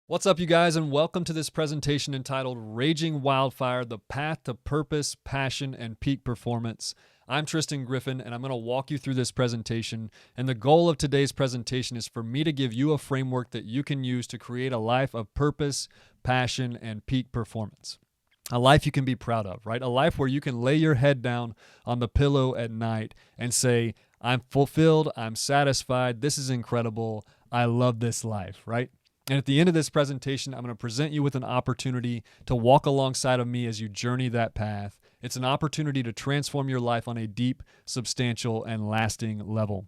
What's up, you guys, and welcome to this presentation entitled Raging Wildfire, The Path to Purpose, Passion, and Peak Performance. I'm Tristan Griffin, and I'm going to walk you through this presentation. And the goal of today's presentation is for me to give you a framework that you can use to create a life of purpose, passion, and peak performance. A life you can be proud of, right? A life where you can lay your head down on the pillow at night and say, I'm fulfilled, I'm satisfied, this is incredible, I love this life, right? And at the end of this presentation, I'm going to present you with an opportunity to walk alongside of me as you journey that path. It's an opportunity to transform your life on a deep, substantial, and lasting level.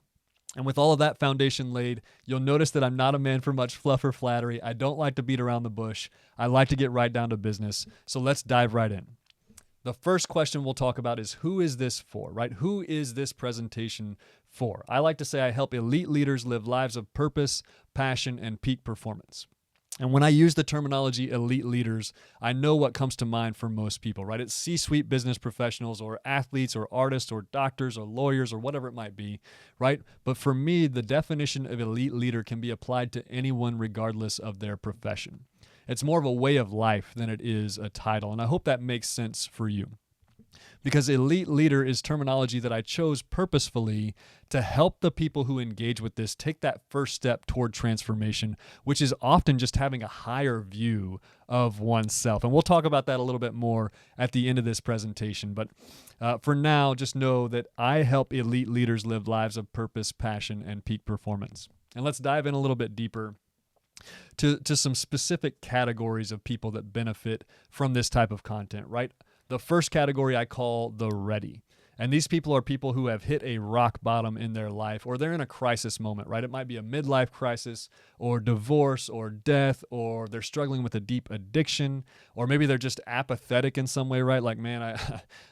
And with all of that foundation laid, you'll notice that I'm not a man for much fluff or flattery. I don't like to beat around the bush. I like to get right down to business. So let's dive right in. The first question we'll talk about is, who is this for, right? Who is this presentation for? I like to say I help elite leaders live lives of purpose, passion, and peak performance. And when I use the terminology elite leaders, I know what comes to mind for most people, right? It's C-suite business professionals or athletes or artists or doctors or lawyers or whatever it might be, right? But for me, the definition of elite leader can be applied to anyone regardless of their profession. It's more of a way of life than it is a title, and I hope that makes sense for you. Because elite leader is terminology that I chose purposefully to help the people who engage with this take that first step toward transformation, which is often just having a higher view of oneself. And we'll talk about that a little bit more at the end of this presentation. But for now, just know that I help elite leaders live lives of purpose, passion, and peak performance. And let's dive in a little bit deeper to some specific categories of people that benefit from this type of content, right? The first category I call the ready. And these people are people who have hit a rock bottom in their life, or they're in a crisis moment, right? It might be a midlife crisis or divorce or death, or they're struggling with a deep addiction, or maybe they're just apathetic in some way, right? Like, man,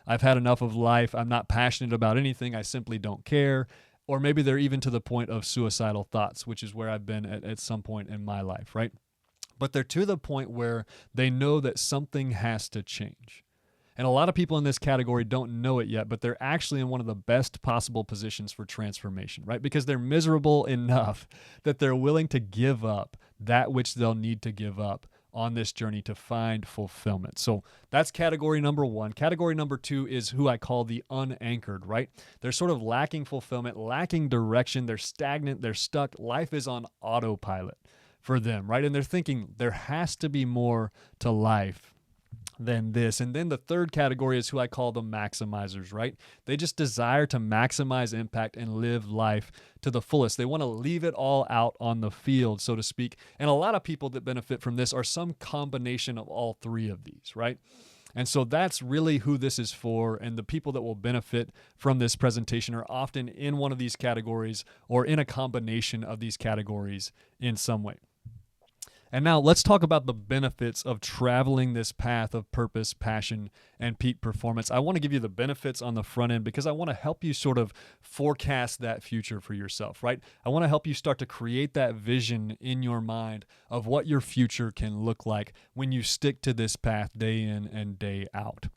I've had enough of life. I'm not passionate about anything. I simply don't care. Or maybe they're even to the point of suicidal thoughts, which is where I've been at some point in my life, right? But they're to the point where they know that something has to change. And a lot of people in this category don't know it yet, but they're actually in one of the best possible positions for transformation, right? Because they're miserable enough that they're willing to give up that which they'll need to give up on this journey to find fulfillment. So that's category number one. Category number two is who I call the unanchored, right? They're sort of lacking fulfillment, lacking direction. They're stagnant. They're stuck. Life is on autopilot for them, right? And they're thinking there has to be more to life than this. And then the third category is who I call the maximizers, right? They just desire to maximize impact and live life to the fullest. They want to leave it all out on the field, so to speak. And a lot of people that benefit from this are some combination of all three of these, right? And so that's really who this is for. And the people that will benefit from this presentation are often in one of these categories or in a combination of these categories in some way. And now let's talk about the benefits of traveling this path of purpose, passion, and peak performance. I want to give you the benefits on the front end because I want to help you sort of forecast that future for yourself, right? I want to help you start to create that vision in your mind of what your future can look like when you stick to this path day in and day out.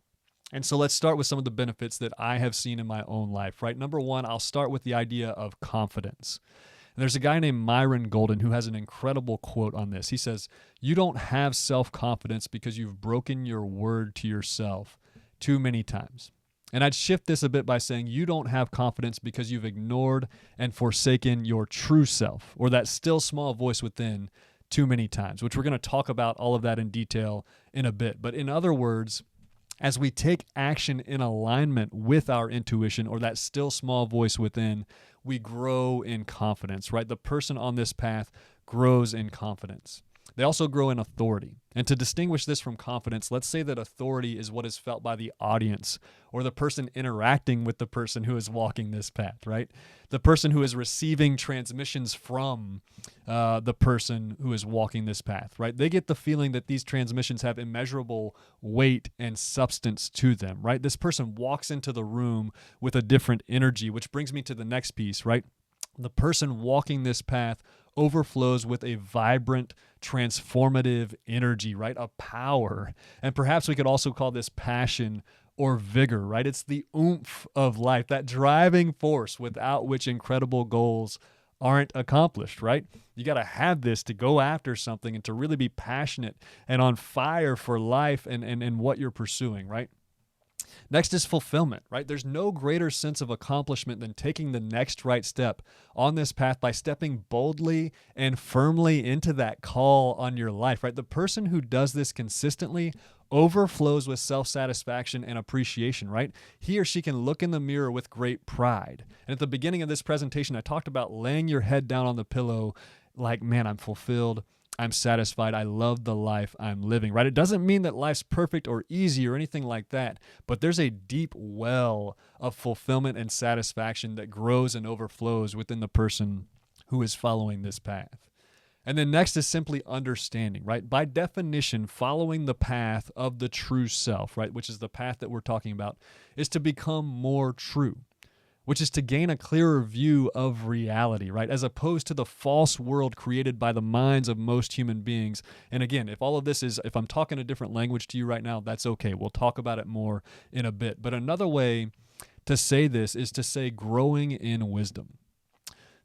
And so let's start with some of the benefits that I have seen in my own life, right? Number one, I'll start with the idea of confidence. And there's a guy named Myron Golden who has an incredible quote on this. He says, "You don't have self-confidence because you've broken your word to yourself too many times." And I'd shift this a bit by saying you don't have confidence because you've ignored and forsaken your true self, or that still small voice within, too many times, which we're going to talk about all of that in detail in a bit. But in other words, as we take action in alignment with our intuition or that still small voice within, we grow in confidence, right? The person on this path grows in confidence. They also grow in authority. And to distinguish this from confidence, let's say that authority is what is felt by the audience or the person interacting with the person who is walking this path, right? The person who is receiving transmissions from the person who is walking this path, right? They get the feeling that these transmissions have immeasurable weight and substance to them, right? This person walks into the room with a different energy, which brings me to the next piece, right? The person walking this path overflows with a vibrant, transformative energy, right? A power. And perhaps we could also call this passion or vigor, right? It's the oomph of life, that driving force without which incredible goals aren't accomplished, right? You got to have this to go after something and to really be passionate and on fire for life and what you're pursuing, right? Next is fulfillment, right? There's no greater sense of accomplishment than taking the next right step on this path by stepping boldly and firmly into that call on your life, right? The person who does this consistently overflows with self-satisfaction and appreciation, right? He or she can look in the mirror with great pride. And at the beginning of this presentation, I talked about laying your head down on the pillow like, man, I'm fulfilled. I'm satisfied. I love the life I'm living, right? It doesn't mean that life's perfect or easy or anything like that, but there's a deep well of fulfillment and satisfaction that grows and overflows within the person who is following this path. And then next is simply understanding, right? By definition, following the path of the true self, right, which is the path that we're talking about, is to become more true, which is to gain a clearer view of reality, right? As opposed to the false world created by the minds of most human beings. And again, if I'm talking a different language to you right now, that's okay. We'll talk about it more in a bit. But another way to say this is to say growing in wisdom.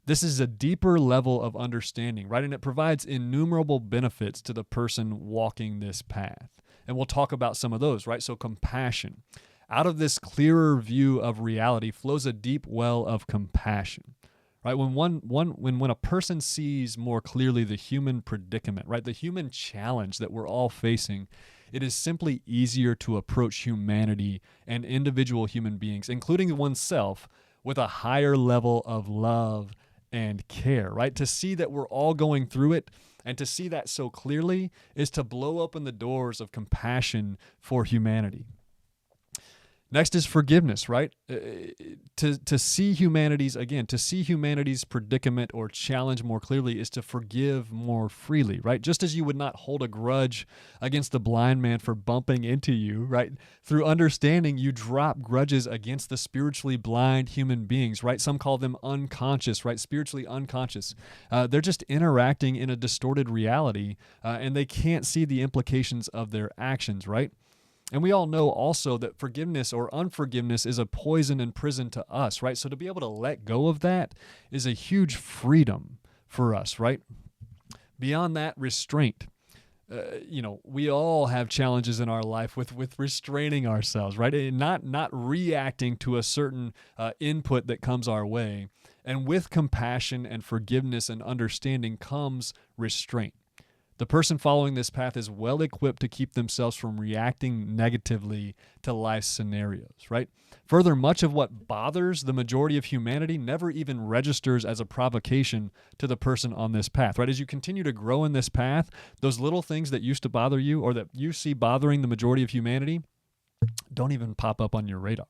This is a deeper level of understanding, right? And it provides innumerable benefits to the person walking this path. And we'll talk about some of those, right? So compassion. Out of this clearer view of reality flows a deep well of compassion, right? When a person sees more clearly the human predicament, right, the human challenge that we're all facing, it is simply easier to approach humanity and individual human beings, including oneself, with a higher level of love and care, right? To see that we're all going through it and to see that so clearly is to blow open the doors of compassion for humanity. Next is forgiveness, right? To see humanity's predicament or challenge more clearly is to forgive more freely, right? Just as you would not hold a grudge against the blind man for bumping into you, right? Through understanding, you drop grudges against the spiritually blind human beings, right? Some call them unconscious, right? Spiritually unconscious. They're just interacting in a distorted reality, and they can't see the implications of their actions, right? And we all know also that forgiveness or unforgiveness is a poison and prison to us, right? So to be able to let go of that is a huge freedom for us, right? Beyond that, restraint. We all have challenges in our life with restraining ourselves, right? And not reacting to a certain input that comes our way. And with compassion and forgiveness and understanding comes restraint. The person following this path is well equipped to keep themselves from reacting negatively to life's scenarios, right? Further, much of what bothers the majority of humanity never even registers as a provocation to the person on this path, right? As you continue to grow in this path, those little things that used to bother you or that you see bothering the majority of humanity don't even pop up on your radar.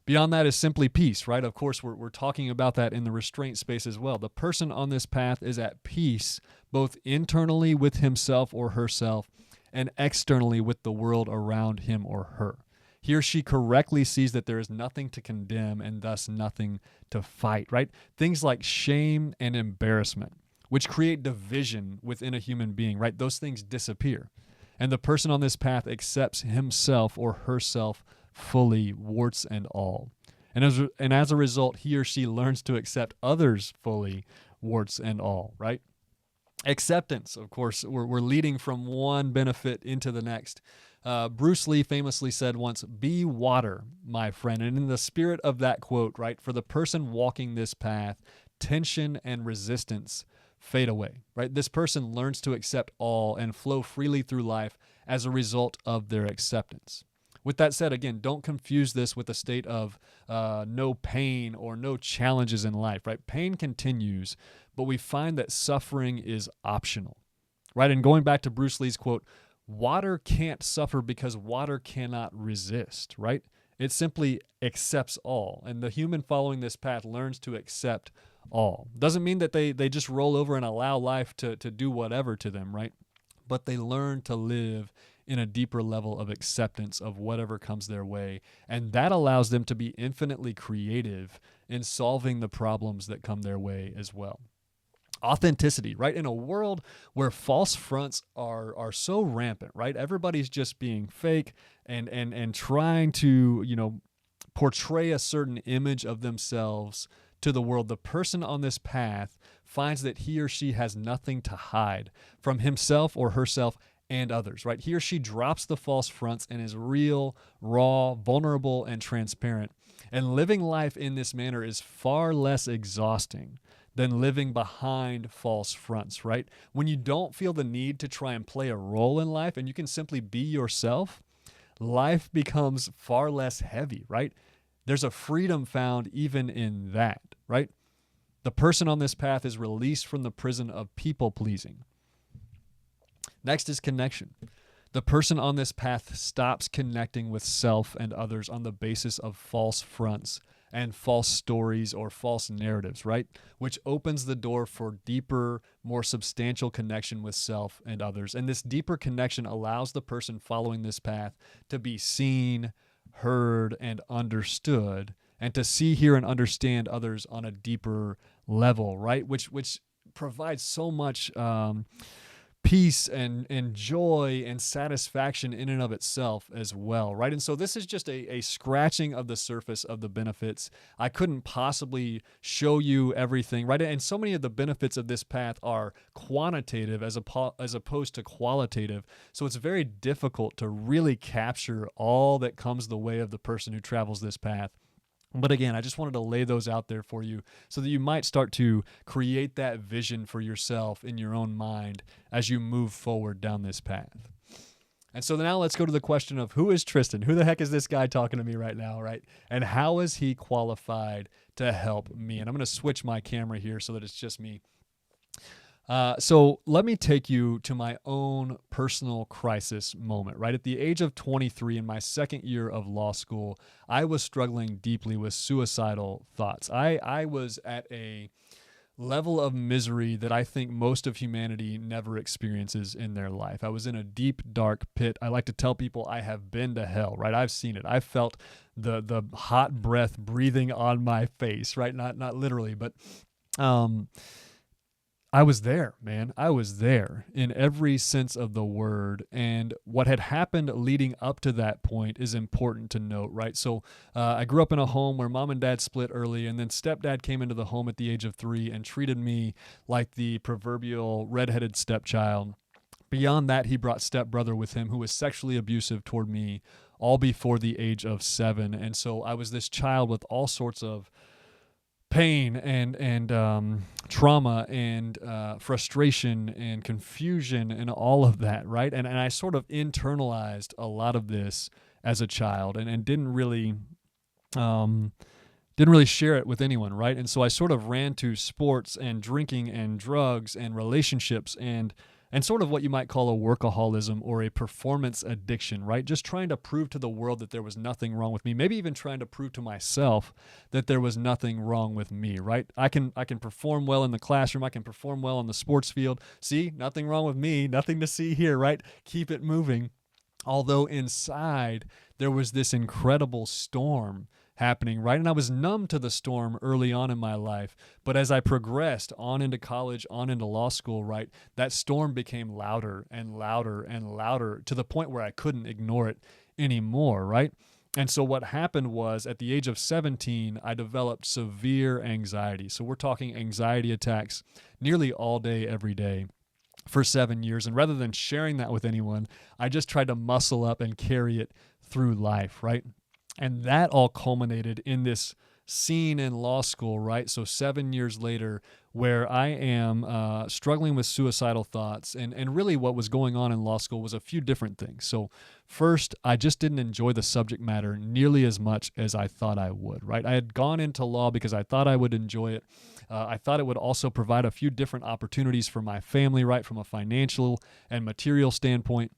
Beyond that is simply peace, right? Of course, we're talking about that in the restraint space as well. The person on this path is at peace, both internally with himself or herself and externally with the world around him or her. He or she correctly sees that there is nothing to condemn and thus nothing to fight, right? Things like shame and embarrassment, which create division within a human being, right? Those things disappear. And the person on this path accepts himself or herself fully, warts and all. And as a result, he or she learns to accept others fully, warts and all, right? Acceptance, of course, we're leading from one benefit into the next. Bruce Lee famously said once, "Be water, my friend." And in the spirit of that quote, right, for the person walking this path, tension and resistance fade away, right? This person learns to accept all and flow freely through life as a result of their acceptance. With that said, again, don't confuse this with a state of no pain or no challenges in life, right? Pain continues, but we find that suffering is optional, right? And going back to Bruce Lee's quote, water can't suffer because water cannot resist, right? It simply accepts all. And the human following this path learns to accept all. Doesn't mean that they just roll over and allow life to do whatever to them, right? But they learn to live in a deeper level of acceptance of whatever comes their way. And that allows them to be infinitely creative in solving the problems that come their way as well. Authenticity, right? In a world where false fronts are so rampant, right? Everybody's just being fake and trying to, portray a certain image of themselves to the world, the person on this path finds that he or she has nothing to hide from himself or herself and others, right? He or she drops the false fronts and is real, raw, vulnerable, and transparent. And living life in this manner is far less exhausting than living behind false fronts, right? When you don't feel the need to try and play a role in life and you can simply be yourself, life becomes far less heavy, right? There's a freedom found even in that, right? The person on this path is released from the prison of people pleasing. Next is connection. The person on this path stops connecting with self and others on the basis of false fronts and false stories or false narratives, right? Which opens the door for deeper, more substantial connection with self and others. And this deeper connection allows the person following this path to be seen, heard, and understood, and to see, hear, and understand others on a deeper level, right? Which provides so much peace and joy and satisfaction in and of itself as well, right? And so this is just a scratching of the surface of the benefits. I couldn't possibly show you everything, right? And so many of the benefits of this path are quantitative as opposed to qualitative. So it's very difficult to really capture all that comes the way of the person who travels this path. But again, I just wanted to lay those out there for you so that you might start to create that vision for yourself in your own mind as you move forward down this path. And so now let's go to the question of who is Tristan? Who the heck is this guy talking to me right now, right? And how is he qualified to help me? And I'm going to switch my camera here so that it's just me. So let me take you to my own personal crisis moment, right? At the age of 23 in my second year of law school, I was struggling deeply with suicidal thoughts. I was at a level of misery that I think most of humanity never experiences in their life. I was in a deep, dark pit. I like to tell people I have been to hell, right? I've seen it. I've felt the hot breath breathing on my face, right? Not literally, but I was there, man. I was there in every sense of the word. And what had happened leading up to that point is important to note, right? So I grew up in a home where mom and dad split early, and then stepdad came into the home at the age of 3 and treated me like the proverbial redheaded stepchild. Beyond that, he brought stepbrother with him who was sexually abusive toward me all before the age of 7. And so I was this child with all sorts of pain and trauma and frustration and confusion and all of that, right? And I sort of internalized a lot of this as a child and didn't really share it with anyone, right? And so I sort of ran to sports and drinking and drugs and relationships and sort of what you might call a workaholism or a performance addiction, right? Just trying to prove to the world that there was nothing wrong with me, maybe even trying to prove to myself that there was nothing wrong with me, right? I can perform well in the classroom, I can perform well on the sports field. See, nothing wrong with me, nothing to see here, right? Keep it moving. Although inside there was this incredible storm happening, right? And I was numb to the storm early on in my life. But as I progressed on into college, on into law school, right, that storm became louder and louder and louder to the point where I couldn't ignore it anymore, right? And so what happened was at the age of 17, I developed severe anxiety. So we're talking anxiety attacks nearly all day, every day for 7 years. And rather than sharing that with anyone, I just tried to muscle up and carry it through life, right? And that all culminated in this scene in law school, right? So 7 years later, where I am struggling with suicidal thoughts. And really what was going on in law school was a few different things. So first, I just didn't enjoy the subject matter nearly as much as I thought I would, right? I had gone into law because I thought I would enjoy it. I thought it would also provide a few different opportunities for my family, right, from a financial and material standpoint.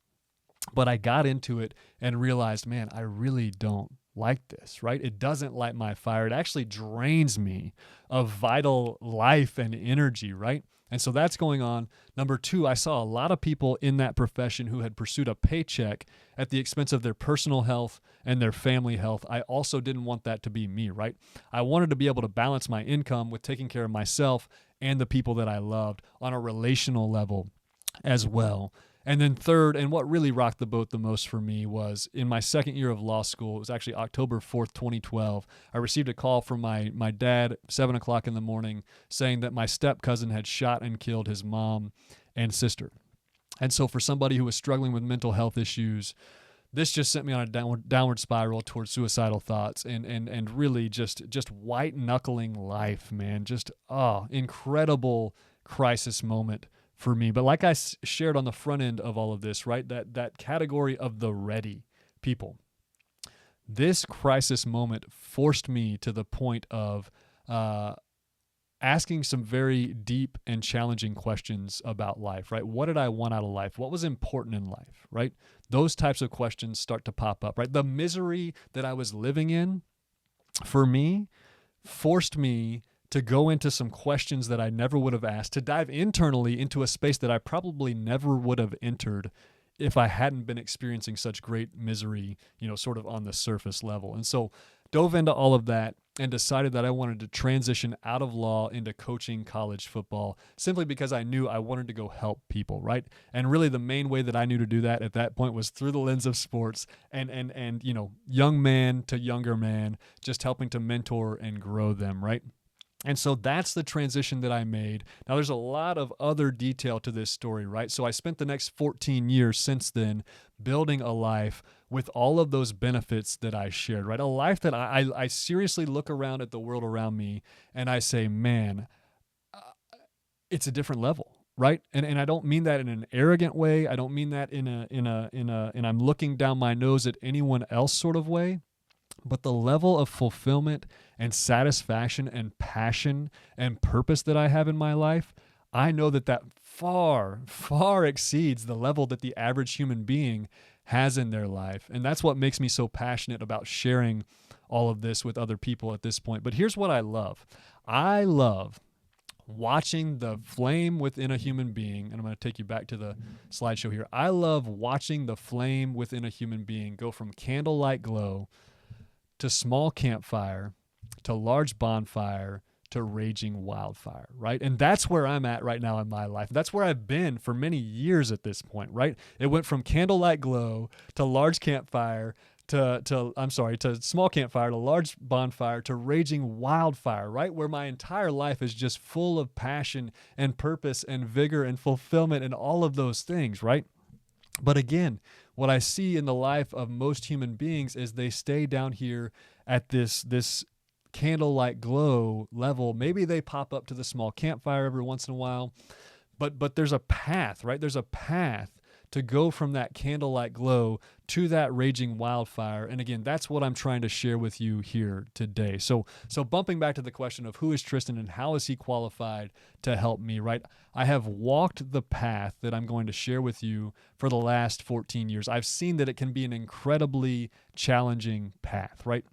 But I got into it and realized, man, I really don't like this, right? It doesn't light my fire. It actually drains me of vital life and energy, right? And so that's going on. Number 2, I saw a lot of people in that profession who had pursued a paycheck at the expense of their personal health and their family health. I also didn't want that to be me, right? I wanted to be able to balance my income with taking care of myself and the people that I loved on a relational level as well. And then third, and what really rocked the boat the most for me was in my second year of law school. It was actually October 4th, 2012. I received a call from my dad, 7 o'clock in the morning, saying that my step cousin had shot and killed his mom and sister. And so for somebody who was struggling with mental health issues, this just sent me on a downward spiral towards suicidal thoughts and really just white knuckling life, man. Just incredible crisis moment for me. But like I shared on the front end of all of this, right, that category of the ready people, this crisis moment forced me to the point of asking some very deep and challenging questions about life, right? What did I want out of life? What was important in life, right? Those types of questions start to pop up, right? The misery that I was living in, for me, forced me to go into some questions that I never would have asked, to dive internally into a space that I probably never would have entered if I hadn't been experiencing such great misery, sort of on the surface level. And so dove into all of that and decided that I wanted to transition out of law into coaching college football, simply because I knew I wanted to go help people, right? And really the main way that I knew to do that at that point was through the lens of sports and young man to younger man, just helping to mentor and grow them, right? And so that's the transition that I made. Now, there's a lot of other detail to this story, right? So I spent the next 14 years since then building a life with all of those benefits that I shared, right? A life that I seriously look around at the world around me and I say, man, it's a different level, right? And I don't mean that in an arrogant way. I don't mean that in I'm looking down my nose at anyone else sort of way. But the level of fulfillment and satisfaction and passion and purpose that I have in my life, I know that far, far exceeds the level that the average human being has in their life. And that's what makes me so passionate about sharing all of this with other people at this point. But here's what I love. I love watching the flame within a human being, and I'm going to take you back to the slideshow here. I love watching the flame within a human being go from candlelight glow to small campfire, to large bonfire, to raging wildfire, right? And that's where I'm at right now in my life. That's where I've been for many years at this point, right? It went from candlelight glow to large campfire to small campfire, to large bonfire, to raging wildfire, right? Where my entire life is just full of passion and purpose and vigor and fulfillment and all of those things, right? But again, what I see in the life of most human beings is they stay down here at this candlelight glow level. Maybe they pop up to the small campfire every once in a while, but there's a path, right? There's a path to go from that candlelight glow to that raging wildfire. And again, that's what I'm trying to share with you here today. So bumping back to the question of who is Tristan and how is he qualified to help me, right? I have walked the path that I'm going to share with you for the last 14 years. I've seen that it can be an incredibly challenging path, right?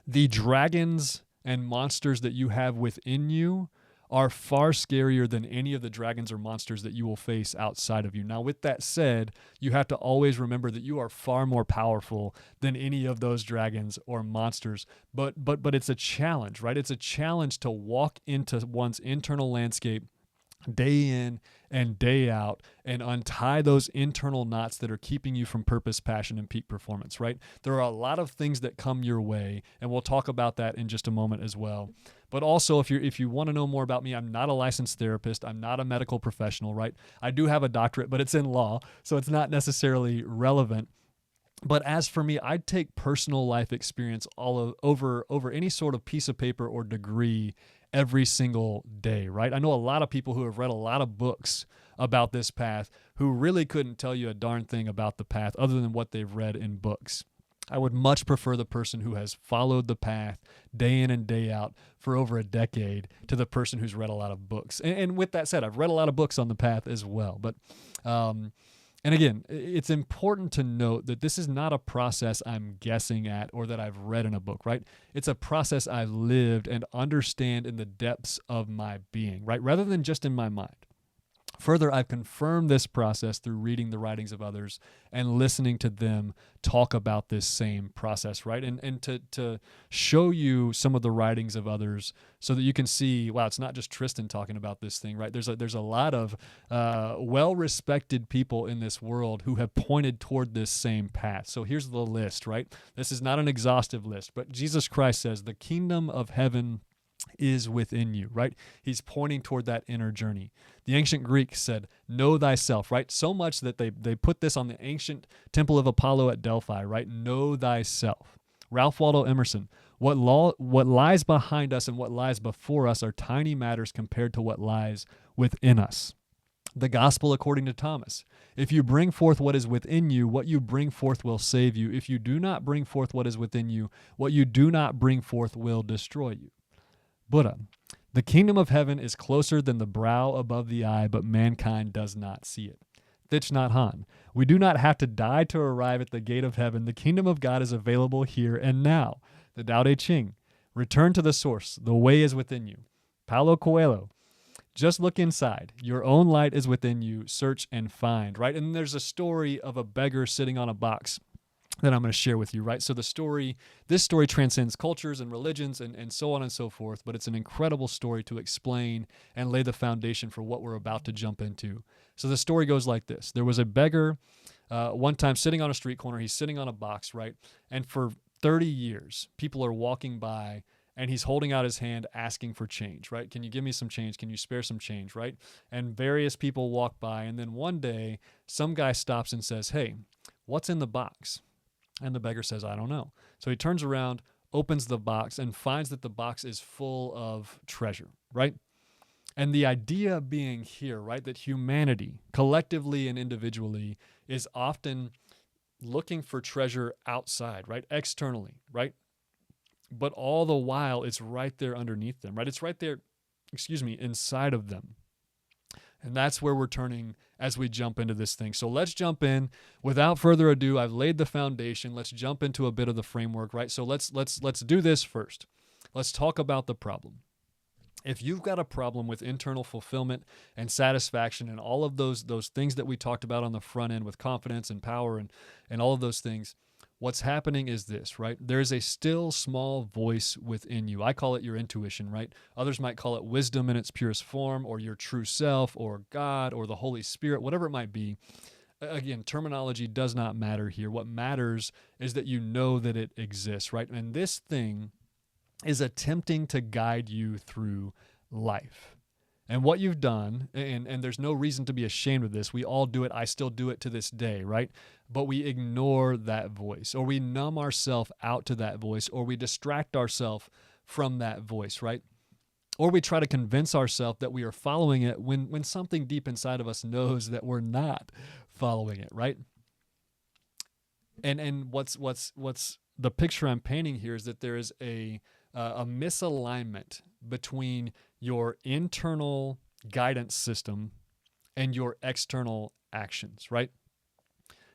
The dragons and monsters that you have within you are far scarier than any of the dragons or monsters that you will face outside of you. Now, with that said, you have to always remember that you are far more powerful than any of those dragons or monsters. But it's a challenge, right? It's a challenge to walk into one's internal landscape day in and day out and untie those internal knots that are keeping you from purpose, passion, and peak performance, right? There are a lot of things that come your way, and we'll talk about that in just a moment as well. But also, if you want to know more about me, I'm not a licensed therapist. I'm not a medical professional, right? I do have a doctorate, but it's in law, so it's not necessarily relevant. But as for me, I'd take personal life experience over any sort of piece of paper or degree every single day, right? I know a lot of people who have read a lot of books about this path who really couldn't tell you a darn thing about the path other than what they've read in books. I would much prefer the person who has followed the path day in and day out for over a decade to the person who's read a lot of books. And with that said, I've read a lot of books on the path as well. But, and again, it's important to note that this is not a process I'm guessing at or that I've read in a book, right? It's a process I've lived and understand in the depths of my being, right? Rather than just in my mind. Further, I've confirmed this process through reading the writings of others and listening to them talk about this same process, right? And to show you some of the writings of others so that you can see, wow, it's not just Tristan talking about this thing, right? There's a lot of well-respected people in this world who have pointed toward this same path. So here's the list, right? This is not an exhaustive list, but Jesus Christ says the kingdom of heaven is within you, right? He's pointing toward that inner journey. The ancient Greeks said, know thyself, right? So much that they put this on the ancient temple of Apollo at Delphi, right? Know thyself. Ralph Waldo Emerson, what lies behind us and what lies before us are tiny matters compared to what lies within us. The gospel according to Thomas. If you bring forth what is within you, what you bring forth will save you. If you do not bring forth what is within you, what you do not bring forth will destroy you. Buddha, the kingdom of heaven is closer than the brow above the eye, but mankind does not see it. Thich Nhat Hanh, we do not have to die to arrive at the gate of heaven. The kingdom of God is available here and now. The Tao Te Ching, return to the source. The way is within you. Paulo Coelho, just look inside. Your own light is within you. Search and find, right? And there's a story of a beggar sitting on a box that I'm going to share with you, right? So this story transcends cultures and religions and so on and so forth, but it's an incredible story to explain and lay the foundation for what we're about to jump into. So the story goes like this. There was a beggar one time sitting on a street corner. He's sitting on a box, right? And for 30 years, people are walking by and he's holding out his hand asking for change, right? Can you give me some change? Can you spare some change, right? And various people walk by, and then one day, some guy stops and says, hey, what's in the box? And the beggar says, I don't know. So he turns around, opens the box, and finds that the box is full of treasure, right? And the idea being here, right, that humanity, collectively and individually, is often looking for treasure outside, right, externally, right? But all the while, it's right there underneath them, right? It's right there, inside of them. And that's where we're turning as we jump into this thing. So let's jump in. Without further ado, I've laid the foundation. Let's jump into a bit of the framework, right? So let's do this first. Let's talk about the problem. If you've got a problem with internal fulfillment and satisfaction and all of those things that we talked about on the front end with confidence and power and all of those things, what's happening is this, right? There's a still small voice within you. I call it your intuition, right? Others might call it wisdom in its purest form, or your true self, or God, or the Holy Spirit, whatever it might be. Again, terminology does not matter here. What matters is that you know that it exists, right? And this thing is attempting to guide you through life. And what you've done, and there's no reason to be ashamed of this. We all do it. I still do it to this day, right? But we ignore that voice, or we numb ourselves out to that voice, or we distract ourselves from that voice, right? Or we try to convince ourselves that we are following it when something deep inside of us knows that we're not following it, right? And what's the picture I'm painting here is that there is a misalignment between your internal guidance system and your external actions, right?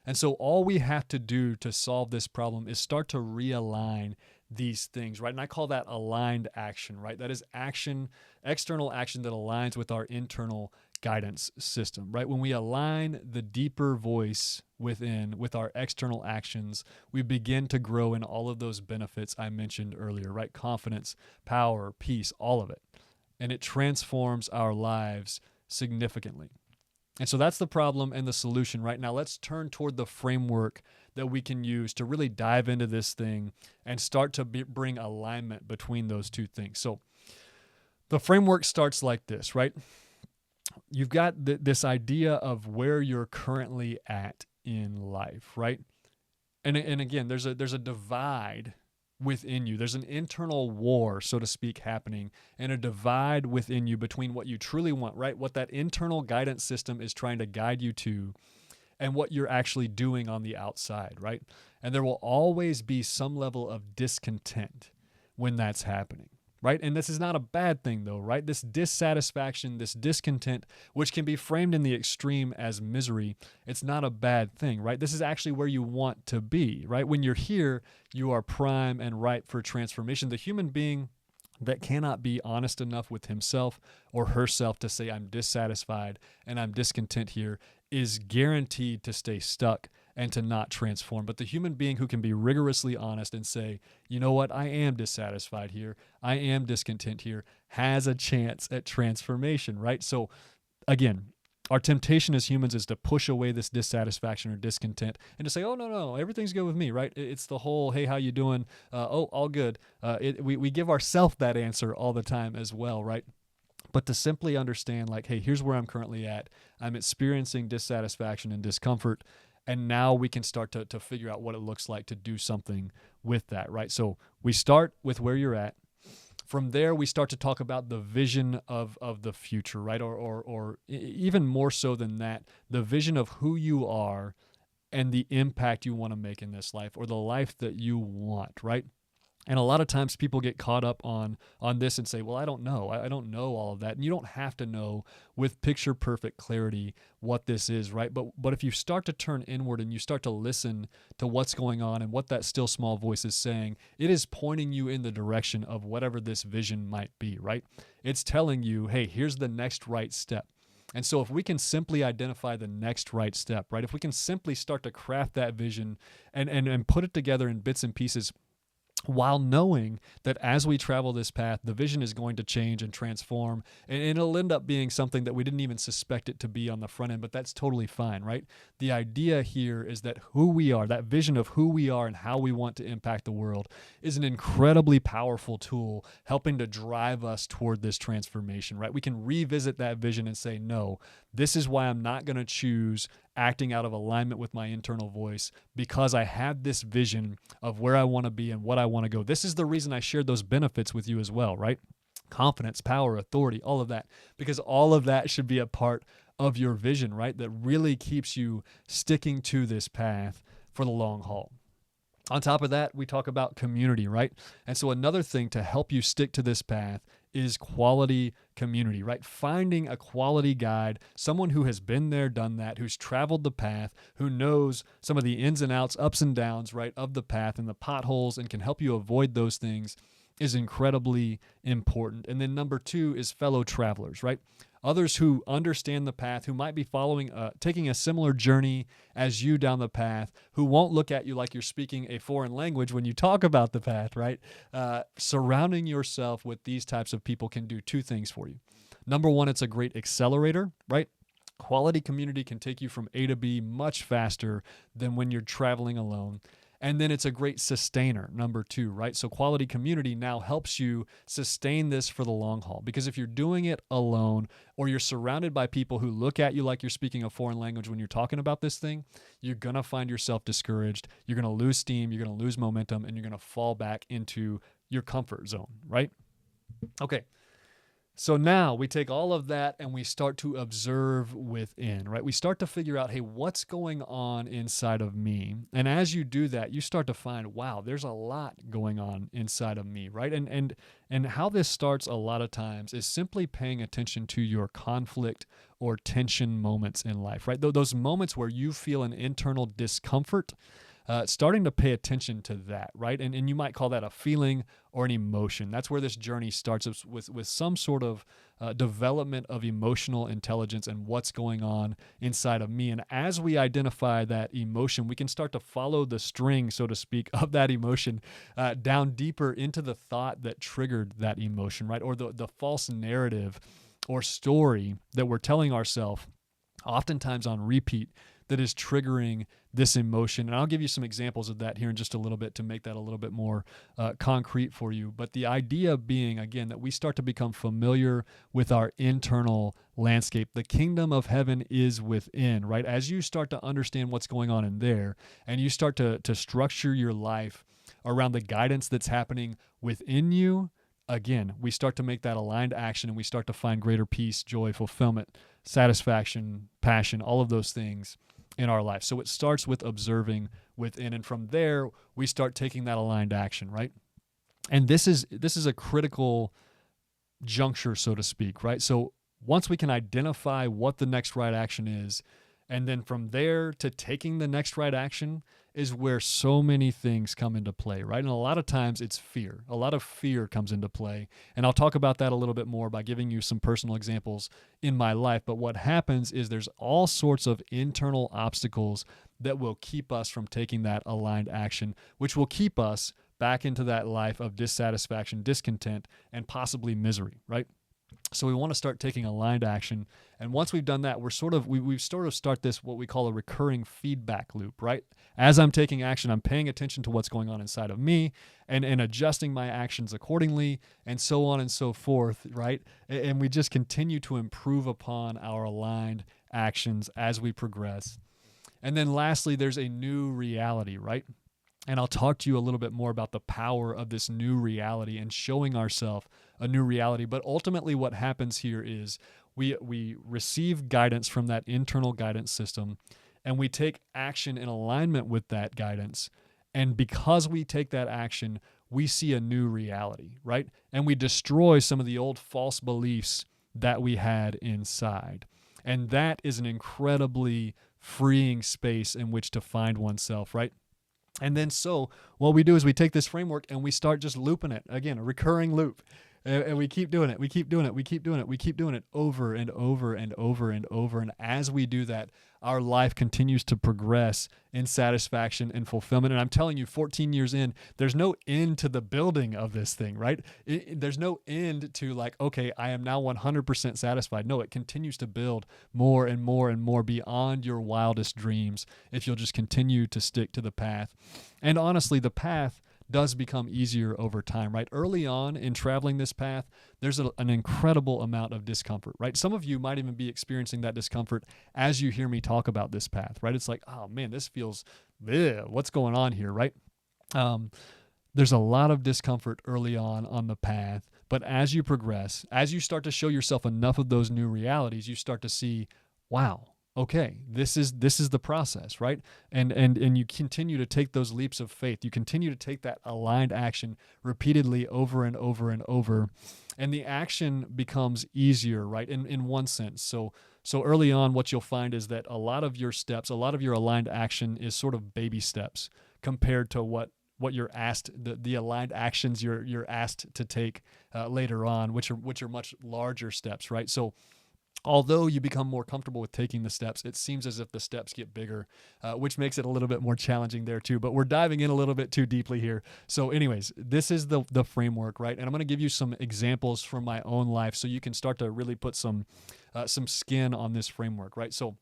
And so all we have to do to solve this problem is start to realign these things, right? And I call that aligned action, right? That is action, external action that aligns with our internal guidance system, right? When we align the deeper voice within with our external actions, we begin to grow in all of those benefits I mentioned earlier, right? Confidence, power, peace, all of it. And it transforms our lives significantly. And so that's the problem and the solution. Right now, let's turn toward the framework that we can use to really dive into this thing and start to bring alignment between those two things. So the framework starts like this, right? You've got this idea of where you're currently at in life, right? And again, there's a divide within you. There's an internal war, so to speak, happening, and a divide within you between what you truly want, right? What that internal guidance system is trying to guide you to and what you're actually doing on the outside, right? And there will always be some level of discontent when that's happening, right? And this is not a bad thing though, right? This dissatisfaction, this discontent, which can be framed in the extreme as misery, it's not a bad thing, right? This is actually where you want to be, right? When you're here, you are prime and ripe for transformation. The human being that cannot be honest enough with himself or herself to say, I'm dissatisfied and I'm discontent here, is guaranteed to stay stuck and to not transform. But the human being who can be rigorously honest and say, you know what, I am dissatisfied here, I am discontent here, has a chance at transformation, right? So again, our temptation as humans is to push away this dissatisfaction or discontent and to say, oh, no, everything's good with me, right? It's the whole, hey, how you doing? Oh, all good. We give ourselves that answer all the time as well, right? But to simply understand, like, hey, here's where I'm currently at. I'm experiencing dissatisfaction and discomfort, and now we can start to figure out what it looks like to do something with that, right? So we start with where you're at. From there, we start to talk about the vision of the future, right? Or even more so than that, the vision of who you are and the impact you want to make in this life, or the life that you want, right? And a lot of times people get caught up on this and say, well, I don't know. I don't know all of that. And you don't have to know with picture perfect clarity what this is, right? But if you start to turn inward and you start to listen to what's going on and what that still small voice is saying, it is pointing you in the direction of whatever this vision might be, right? It's telling you, hey, here's the next right step. And so if we can simply identify the next right step, right? If we can simply start to craft that vision and put it together in bits and pieces, while knowing that as we travel this path, the vision is going to change and transform, and it'll end up being something that we didn't even suspect it to be on the front end, but that's totally fine, right? The idea here is that who we are, that vision of who we are and how we want to impact the world, is an incredibly powerful tool helping to drive us toward this transformation, right? We can revisit that vision and say, no, this is why I'm not going to choose acting out of alignment with my internal voice, because I have this vision of where I want to be and what I want to go. This is the reason I shared those benefits with you as well, right? Confidence, power, authority, all of that, because all of that should be a part of your vision, right? That really keeps you sticking to this path for the long haul. On top of that, we talk about community, right? And so another thing to help you stick to this path is quality community, right? Finding a quality guide, someone who has been there, done that, who's traveled the path, who knows some of the ins and outs, ups and downs, right, of the path and the potholes and can help you avoid those things, is incredibly important. And then number 2 is fellow travelers, right? Others who understand the path, who might be taking a similar journey as you down the path, who won't look at you like you're speaking a foreign language when you talk about the path, right? Surrounding yourself with these types of people can do 2 things for you. Number 1, it's a great accelerator, right? Quality community can take you from A to B much faster than when you're traveling alone. And then it's a great sustainer, number 2, right? So quality community now helps you sustain this for the long haul. Because if you're doing it alone, or you're surrounded by people who look at you like you're speaking a foreign language when you're talking about this thing, you're going to find yourself discouraged. You're going to lose steam. You're going to lose momentum, and you're going to fall back into your comfort zone, right? Okay. So now we take all of that and we start to observe within, right? We start to figure out, hey, what's going on inside of me? And as you do that, you start to find, wow, there's a lot going on inside of me, right? And how this starts a lot of times is simply paying attention to your conflict or tension moments in life, right? Those moments where you feel an internal discomfort, starting to pay attention to that, right? And you might call that a feeling or an emotion. That's where this journey starts with some sort of development of emotional intelligence and what's going on inside of me. And as we identify that emotion, we can start to follow the string, so to speak, of that emotion down deeper into the thought that triggered that emotion, right? Or the false narrative or story that we're telling ourselves, oftentimes on repeat, that is triggering this emotion. And I'll give you some examples of that here in just a little bit to make that a little bit more concrete for you. But the idea being, again, that we start to become familiar with our internal landscape. The kingdom of heaven is within, right? As you start to understand what's going on in there, and you start to structure your life around the guidance that's happening within you, again, we start to make that aligned action, and we start to find greater peace, joy, fulfillment, satisfaction, passion, all of those things in our life. So it starts with observing within, and from there we start taking that aligned action, right? And this is a critical juncture, so to speak, right? So once we can identify what the next right action is, And then from there to taking the next right action is where so many things come into play, right? And a lot of times it's fear. A lot of fear comes into play. And I'll talk about that a little bit more by giving you some personal examples in my life. But what happens is there's all sorts of internal obstacles that will keep us from taking that aligned action, which will keep us back into that life of dissatisfaction, discontent, and possibly misery, right? So we want to start taking aligned action. And once we've done that, we've sort of start this, what we call a recurring feedback loop, right? As I'm taking action, I'm paying attention to what's going on inside of me and adjusting my actions accordingly, and so on and so forth, right? And we just continue to improve upon our aligned actions as we progress. And then lastly, there's a new reality, right? And I'll talk to you a little bit more about the power of this new reality and showing ourselves a new reality. But ultimately what happens here is we receive guidance from that internal guidance system, and we take action in alignment with that guidance. And because we take that action, we see a new reality, right? And we destroy some of the old false beliefs that we had inside. And that is an incredibly freeing space in which to find oneself, right? And then so what we do is we take this framework and we start just looping it. Again, a recurring loop. And we keep doing it. We keep doing it. We keep doing it. We keep doing it over and over and over and over. And as we do that, our life continues to progress in satisfaction and fulfillment. And I'm telling you, 14 years in, there's no end to the building of this thing, right? There's no end to like, okay, I am now 100% satisfied. No, it continues to build more and more and more beyond your wildest dreams if you'll just continue to stick to the path. And honestly, the path does become easier over time, right? Early on in traveling this path, there's an incredible amount of discomfort, right? Some of you might even be experiencing that discomfort as you hear me talk about this path, right? It's like, oh man, this feels, what's going on here, right? There's a lot of discomfort early on the path, but as you progress, as you start to show yourself enough of those new realities, you start to see, wow, okay, this is the process, right? And you continue to take those leaps of faith. You continue to take that aligned action repeatedly over and over and over. And the action becomes easier, right? In one sense. So early on, what you'll find is that a lot of your steps, a lot of your aligned action is sort of baby steps compared to what you're asked, the aligned actions you're asked to take later on, which are much larger steps, right? So although you become more comfortable with taking the steps, it seems as if the steps get bigger, which makes it a little bit more challenging there too. But we're diving in a little bit too deeply here. So anyways, this is the framework, right? And I'm going to give you some examples from my own life so you can start to really put some skin on this framework, right? So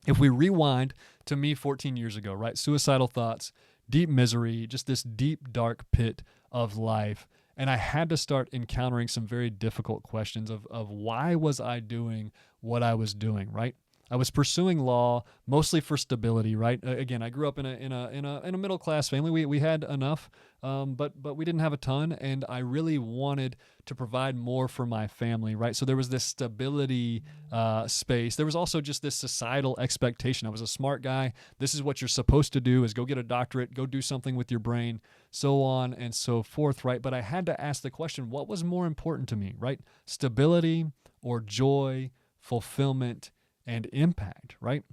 if we rewind to me 14 years ago, right? Suicidal thoughts, deep misery, just this deep, dark pit of life. And I had to start encountering some very difficult questions of why was I doing what I was doing, right? I was pursuing law mostly for stability, right? Again, I grew up in a middle class family. We had enough, but we didn't have a ton, and I really wanted to provide more for my family, right? So there was this stability space. There was also just this societal expectation. I was a smart guy. This is what you're supposed to do: is go get a doctorate, go do something with your brain, so on and so forth, right? But I had to ask the question: what was more important to me, right? Stability or joy, fulfillment, and impact, right?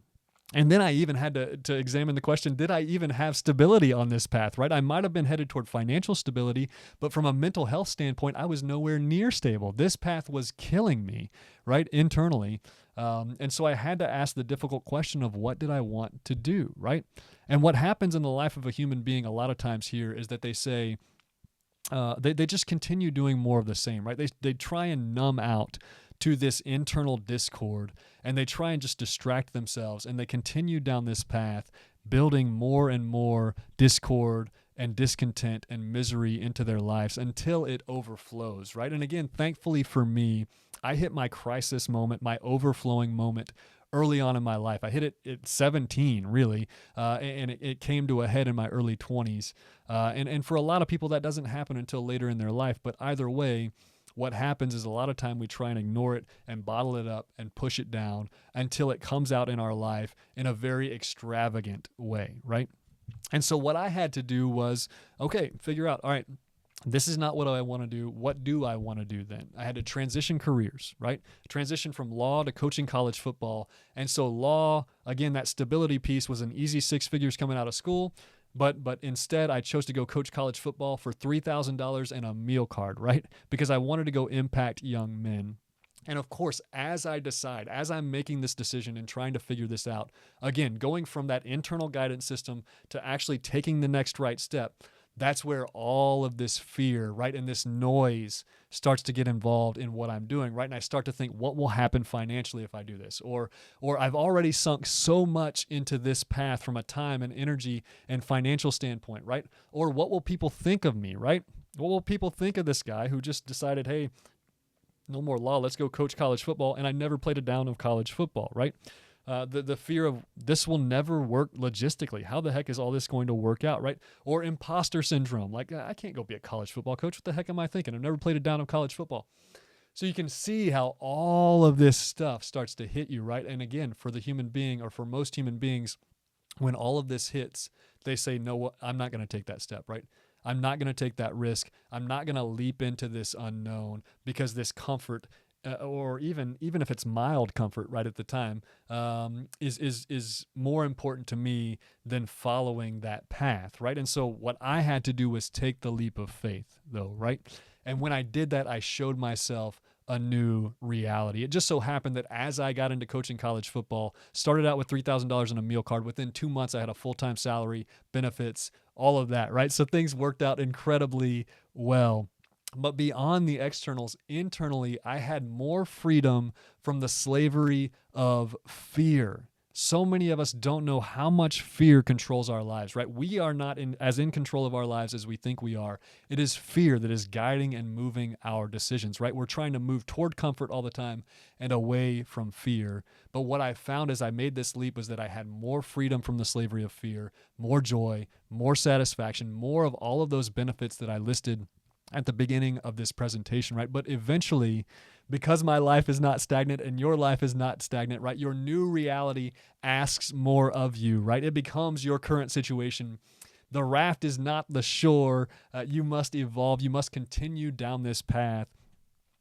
And then I even had to examine the question, did I even have stability on this path, right? I might have been headed toward financial stability, but from a mental health standpoint, I was nowhere near stable. This path was killing me, right, internally. And so I had to ask the difficult question of what did I want to do, right? And what happens in the life of a human being a lot of times here is that they say, they just continue doing more of the same, right? They try and numb out to this internal discord, and they try and just distract themselves, and they continue down this path, building more and more discord and discontent and misery into their lives until it overflows, right? And again, thankfully for me, I hit my crisis moment, my overflowing moment early on in my life. I hit it at 17, really, and it came to a head in my early 20s. And for a lot of people, that doesn't happen until later in their life. But either way, what happens is a lot of time we try and ignore it and bottle it up and push it down until it comes out in our life in a very extravagant way, right? And so what I had to do was, okay, figure out, all right, This is not what I want to do. What do I want to do then? I had to transition careers, right? Transition from law to coaching college football. And so law, again, that stability piece was an easy 6 figures coming out of school. But instead, I chose to go coach college football for $3,000 and a meal card, right? Because I wanted to go impact young men. And of course, as I'm making this decision and trying to figure this out, again, going from that internal guidance system to actually taking the next right step, that's where all of this fear, right, and this noise starts to get involved in what I'm doing, right? And I start to think, what will happen financially if I do this? Or I've already sunk so much into this path from a time and energy and financial standpoint, right? Or what will people think of me, right? What will people think of this guy who just decided, hey, no more law, let's go coach college football, and I never played a down of college football, right? The fear of this will never work logistically. How the heck is all this going to work out, right? Or imposter syndrome. Like, I can't go be a college football coach. What the heck am I thinking? I've never played a down of college football. So you can see how all of this stuff starts to hit you, right? And again, for the human being, or for most human beings, when all of this hits, they say, no, I'm not going to take that step, right? I'm not going to take that risk. I'm not going to leap into this unknown because this comfort, or even if it's mild comfort right at the time, is more important to me than following that path, right? And so what I had to do was take the leap of faith, though, right? And when I did that, I showed myself a new reality. It just so happened that as I got into coaching college football, started out with $3,000 in a meal card. Within 2 months, I had a full-time salary, benefits, all of that, right? So things worked out incredibly well. But beyond the externals, internally, I had more freedom from the slavery of fear. So many of us don't know how much fear controls our lives, right? We are not as in control of our lives as we think we are. It is fear that is guiding and moving our decisions, right? We're trying to move toward comfort all the time and away from fear. But what I found as I made this leap was that I had more freedom from the slavery of fear, more joy, more satisfaction, more of all of those benefits that I listed at the beginning of this presentation, right? But eventually, because my life is not stagnant and your life is not stagnant, right? Your new reality asks more of you, right? It becomes your current situation. The raft is not the shore. You must evolve. You must continue down this path.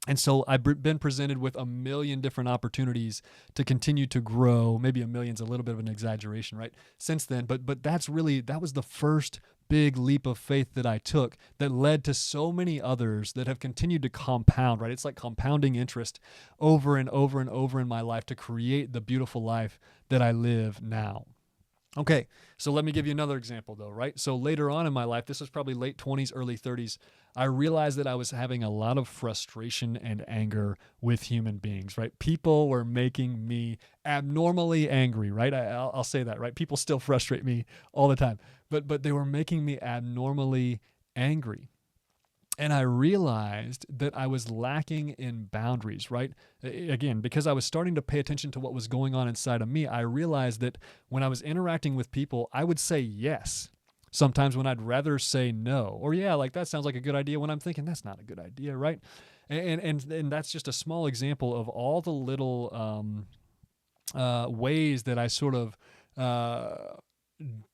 And so I've been presented with a million different opportunities to continue to grow. Maybe a million's a little bit of an exaggeration, right? Since then, but that was the first big leap of faith that I took that led to so many others that have continued to compound, right? It's like compounding interest over and over and over in my life to create the beautiful life that I live now. Okay, so let me give you another example though, right? So later on in my life, this was probably late 20s, early 30s, I realized that I was having a lot of frustration and anger with human beings, right? People were making me abnormally angry, right? I'll say that, right? People still frustrate me all the time, but they were making me abnormally angry. And I realized that I was lacking in boundaries, right? Again, because I was starting to pay attention to what was going on inside of me, I realized that when I was interacting with people, I would say yes. Sometimes when I'd rather say no, or yeah, like that sounds like a good idea, when I'm thinking that's not a good idea, right? And that's just a small example of all the little ways that I sort of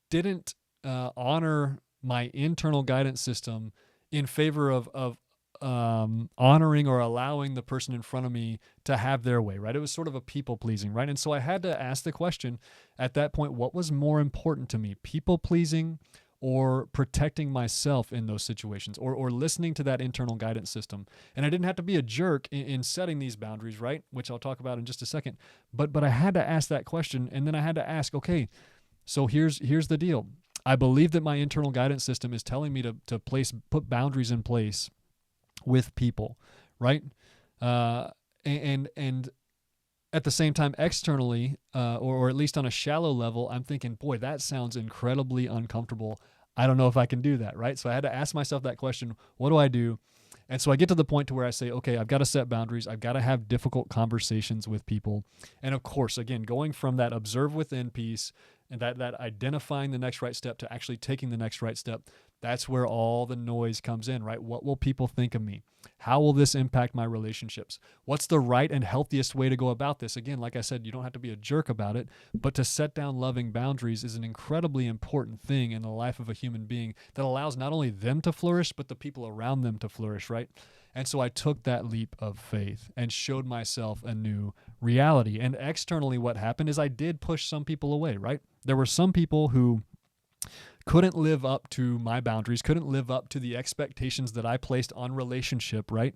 didn't honor my internal guidance system in favor of honoring or allowing the person in front of me to have their way, right? It was sort of a people pleasing, right? And so I had to ask the question at that point, what was more important to me, people pleasing or protecting myself in those situations, or listening to that internal guidance system? And I didn't have to be a jerk in setting these boundaries, right? Which I'll talk about in just a second. But I had to ask that question, and then I had to ask, okay, so here's the deal. I believe that my internal guidance system is telling me to put boundaries in place with people, right? And at the same time, externally, or at least on a shallow level, I'm thinking, boy, that sounds incredibly uncomfortable. I don't know if I can do that, right? So I had to ask myself that question, what do I do? And so I get to the point to where I say, okay, I've got to set boundaries. I've got to have difficult conversations with people. And of course, again, going from that observe within piece and that identifying the next right step to actually taking the next right step, that's where all the noise comes in, right? What will people think of me? How will this impact my relationships? What's the right and healthiest way to go about this? Again, like I said, you don't have to be a jerk about it, but to set down loving boundaries is an incredibly important thing in the life of a human being that allows not only them to flourish, but the people around them to flourish, right? And so I took that leap of faith and showed myself a new reality. And externally, what happened is I did push some people away, right? There were some people who couldn't live up to my boundaries, couldn't live up to the expectations that I placed on relationship, right?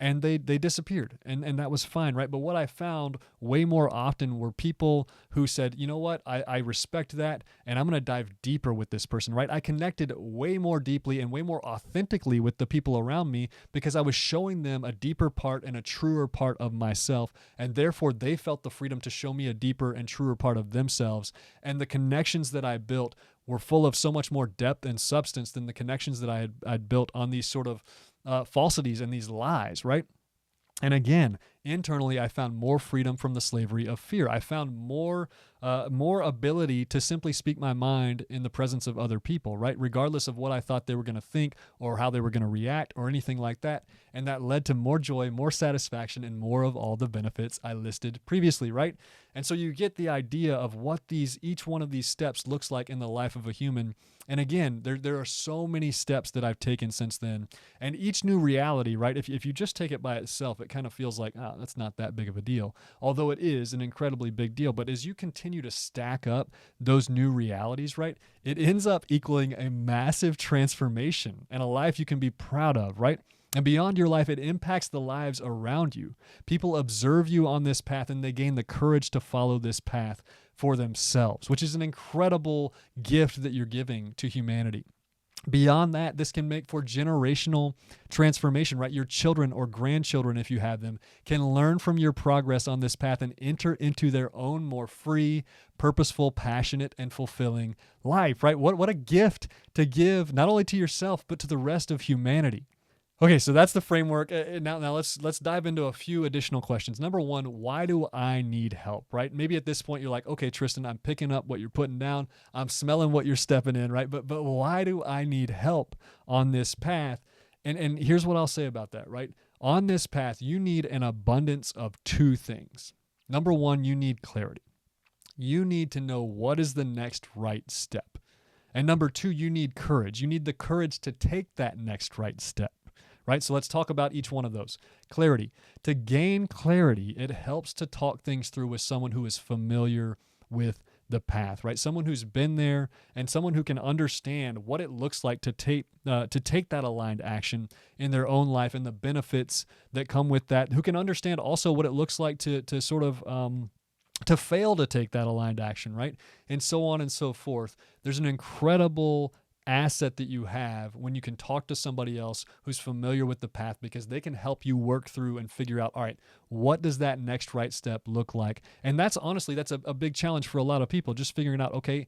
And they disappeared, and that was fine, right? But what I found way more often were people who said, you know what, I respect that, and I'm going to dive deeper with this person, right? I connected way more deeply and way more authentically with the people around me because I was showing them a deeper part and a truer part of myself, and therefore they felt the freedom to show me a deeper and truer part of themselves. And the connections that I built were full of so much more depth and substance than the connections that I'd built on these sort of falsities and these lies, right? And again, internally, I found more freedom from the slavery of fear. I found more ability to simply speak my mind in the presence of other people, right? Regardless of what I thought they were going to think or how they were going to react or anything like that. And that led to more joy, more satisfaction, and more of all the benefits I listed previously, right? And so you get the idea of what each one of these steps looks like in the life of a human. And again, there are so many steps that I've taken since then. And each new reality, right? If you just take it by itself, it kind of feels like, that's not that big of a deal. Although it is an incredibly big deal. But as you continue to stack up those new realities, right? It ends up equaling a massive transformation and a life you can be proud of, right? And beyond your life, it impacts the lives around you. People observe you on this path and they gain the courage to follow this path for themselves, which is an incredible gift that you're giving to humanity. Beyond that, this can make for generational transformation, right? Your children or grandchildren, if you have them, can learn from your progress on this path and enter into their own more free, purposeful, passionate, and fulfilling life, right? What a gift to give not only to yourself, but to the rest of humanity. Okay, so that's the framework. Now let's dive into a few additional questions. Number one, why do I need help, right? Maybe at this point you're like, okay, Tristan, I'm picking up what you're putting down. I'm smelling what you're stepping in, right? But why do I need help on this path? And here's what I'll say about that, right? On this path, you need an abundance of two things. Number one, you need clarity. You need to know what is the next right step. And number two, you need courage. You need the courage to take that next right step. Right? So let's talk about each one of those. Clarity. To gain clarity, it helps to talk things through with someone who is familiar with the path, right? Someone who's been there and someone who can understand what it looks like to take that aligned action in their own life and the benefits that come with that, who can understand also what it looks like to sort of to fail to take that aligned action, right? And so on and so forth. There's an incredible asset that you have when you can talk to somebody else who's familiar with the path, because they can help you work through and figure out, all right, what does that next right step look like? And that's a big challenge for a lot of people, just figuring out, okay,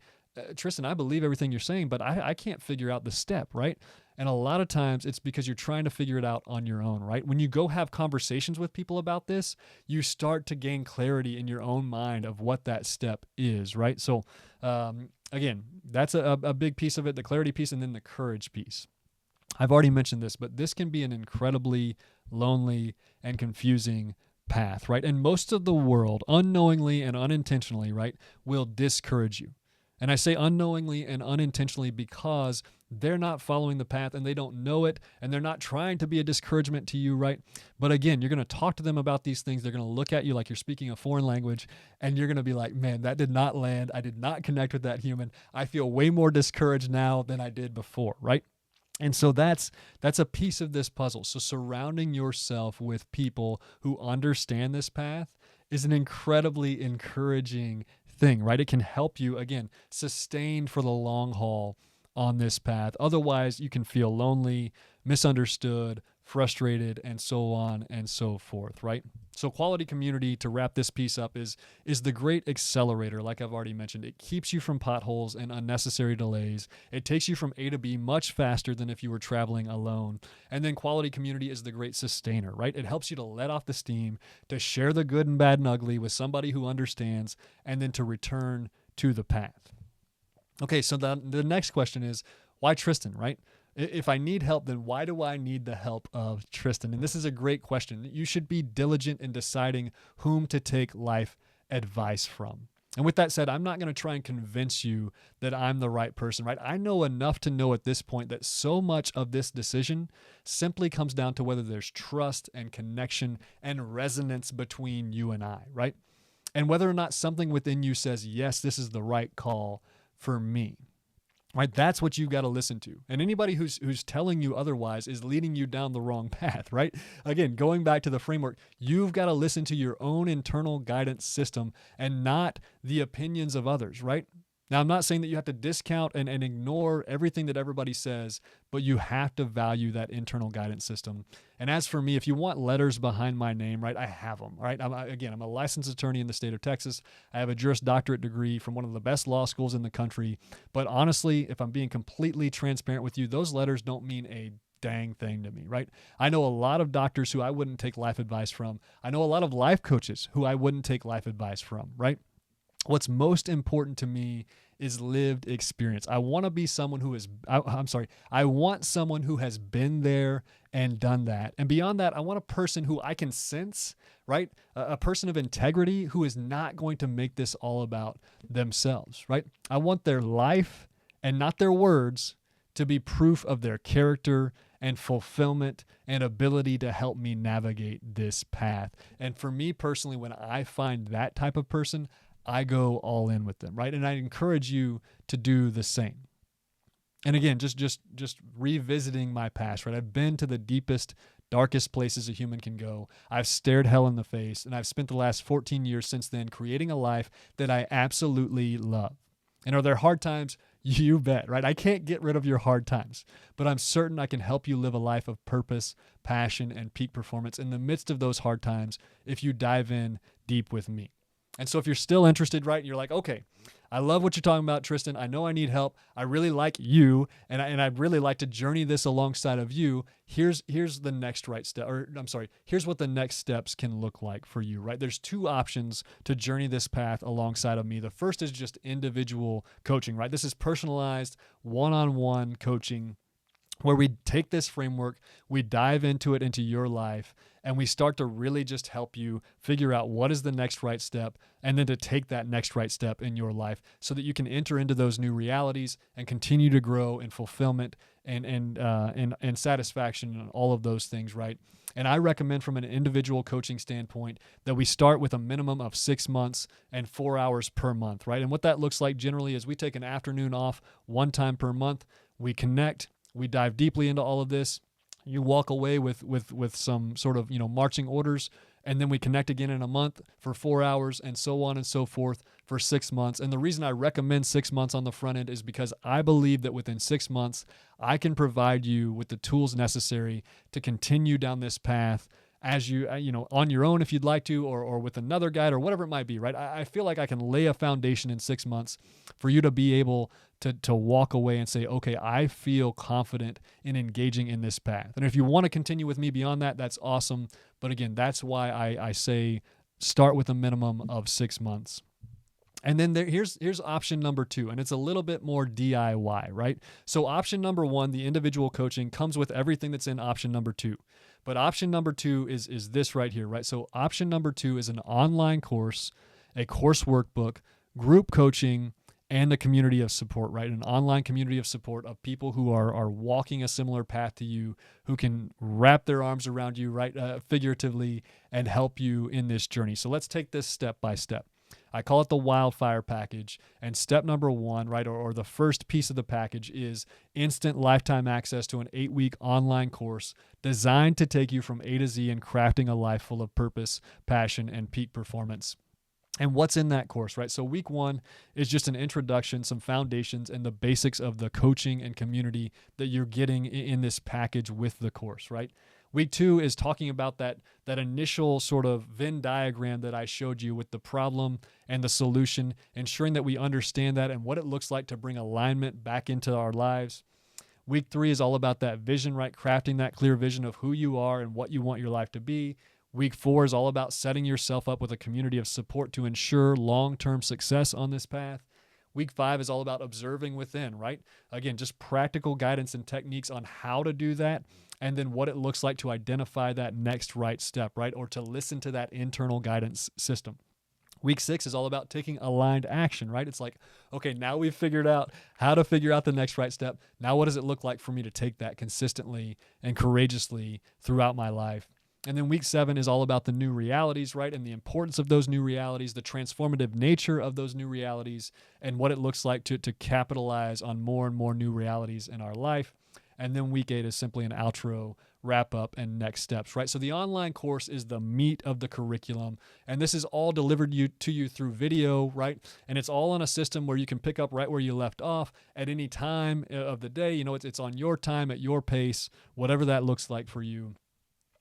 Tristan, I believe everything you're saying, but I can't figure out the step, right? And a lot of times it's because you're trying to figure it out on your own, right? When you go have conversations with people about this, you start to gain clarity in your own mind of what that step is, right? So again, that's a big piece of it, the clarity piece, and then the courage piece. I've already mentioned this, but this can be an incredibly lonely and confusing path, right? And most of the world, unknowingly and unintentionally, right, will discourage you. And I say unknowingly and unintentionally because they're not following the path and they don't know it, and they're not trying to be a discouragement to you, right? But again, you're going to talk to them about these things. They're going to look at you like you're speaking a foreign language, and you're going to be like, man, that did not land. I did not connect with that human. I feel way more discouraged now than I did before, right? And so that's a piece of this puzzle. So surrounding yourself with people who understand this path is an incredibly encouraging thing, right? It can help you, again, sustain for the long haul on this path. Otherwise, you can feel lonely, misunderstood, frustrated, and so on and so forth, right? So quality community, to wrap this piece up, is the great accelerator, like I've already mentioned. It keeps you from potholes and unnecessary delays. It takes you from A to B much faster than if you were traveling alone. And then quality community is the great sustainer, right? It helps you to let off the steam, to share the good and bad and ugly with somebody who understands, and then to return to the path. Okay, so the next question is, why Tristan, right? If I need help, then why do I need the help of Tristan? And this is a great question. You should be diligent in deciding whom to take life advice from. And with that said, I'm not going to try and convince you that I'm the right person, right? I know enough to know at this point that so much of this decision simply comes down to whether there's trust and connection and resonance between you and I, right? And whether or not something within you says, yes, this is the right call for me. Right? That's what you've got to listen to. And anybody who's telling you otherwise is leading you down the wrong path, right? Again, going back to the framework, you've got to listen to your own internal guidance system and not the opinions of others, right? Now, I'm not saying that you have to discount and ignore everything that everybody says, but you have to value that internal guidance system. And as for me, if you want letters behind my name, right, I have them, right? I'm a licensed attorney in the state of Texas. I have a Juris Doctorate degree from one of the best law schools in the country. But honestly, if I'm being completely transparent with you, those letters don't mean a dang thing to me, right? I know a lot of doctors who I wouldn't take life advice from. I know a lot of life coaches who I wouldn't take life advice from, right? What's most important to me is lived experience. I want to be someone who is, I want someone who has been there and done that. And beyond that, I want a person who I can sense, right? A person of integrity who is not going to make this all about themselves, right? I want their life and not their words to be proof of their character and fulfillment and ability to help me navigate this path. And for me personally, when I find that type of person, I go all in with them, right? And I encourage you to do the same. And again, just revisiting my past, right? I've been to the deepest, darkest places a human can go. I've stared hell in the face, and I've spent the last 14 years since then creating a life that I absolutely love. And are there hard times? You bet, right? I can't get rid of your hard times, but I'm certain I can help you live a life of purpose, passion, and peak performance in the midst of those hard times if you dive in deep with me. And so if you're still interested, right, and you're like, okay, I love what you're talking about, Tristan. I know I need help. I really like you, and I'd really like to journey this alongside of you. Here's the next right step, here's what the next steps can look like for you, right? There's two options to journey this path alongside of me. The first is just individual coaching, right? This is personalized, one-on-one coaching where we take this framework, we dive into it, into your life, and we start to really just help you figure out what is the next right step, and then to take that next right step in your life so that you can enter into those new realities and continue to grow in fulfillment and satisfaction and all of those things, right? And I recommend from an individual coaching standpoint that we start with a minimum of 6 months and 4 hours per month, right? And what that looks like generally is we take an afternoon off one time per month, we connect, we dive deeply into all of this. You walk away with some sort of, marching orders, and then we connect again in a month for 4 hours and so on and so forth for 6 months. And the reason I recommend 6 months on the front end is because I believe that within 6 months, I can provide you with the tools necessary to continue down this path as you on your own if you'd like to, or with another guide or whatever it might be, right? I feel like I can lay a foundation in 6 months for you to be able to walk away and say, okay, I feel confident in engaging in this path. And if you want to continue with me beyond that, that's awesome. But again, that's why I say start with a minimum of 6 months. And then here's option number 2, and it's a little bit more DIY, right? So option number 1, the individual coaching, comes with everything that's in option number 2. But option number 2 is this right here, right? So option number 2 is an online course, a course workbook, group coaching, and a community of support, right? An online community of support of people who are walking a similar path to you, who can wrap their arms around you, right, figuratively, and help you in this journey. So let's take this step by step. I call it the wildfire package. And step number 1, right, or the first piece of the package is instant lifetime access to an 8-week online course designed to take you from A to Z in crafting a life full of purpose, passion, and peak performance. And what's in that course, right? So week 1 is just an introduction, some foundations, and the basics of the coaching and community that you're getting in this package with the course, right? Week 2 is talking about that initial sort of Venn diagram that I showed you with the problem and the solution, ensuring that we understand that and what it looks like to bring alignment back into our lives. Week 3 is all about that vision, right? Crafting that clear vision of who you are and what you want your life to be. Week 4 is all about setting yourself up with a community of support to ensure long-term success on this path. Week 5 is all about observing within, right? Again, just practical guidance and techniques on how to do that, and then what it looks like to identify that next right step, right? Or to listen to that internal guidance system. Week 6 is all about taking aligned action, right? It's like, okay, now we've figured out how to figure out the next right step. Now, what does it look like for me to take that consistently and courageously throughout my life? And then week 7 is all about the new realities, right? And the importance of those new realities, the transformative nature of those new realities, and what it looks like to capitalize on more and more new realities in our life. And then week 8 is simply an outro, wrap up, and next steps, right? So the online course is the meat of the curriculum, and this is all delivered to you through video, right? And it's all on a system where you can pick up right where you left off at any time of the day. You know, it's on your time, at your pace, whatever that looks like for you.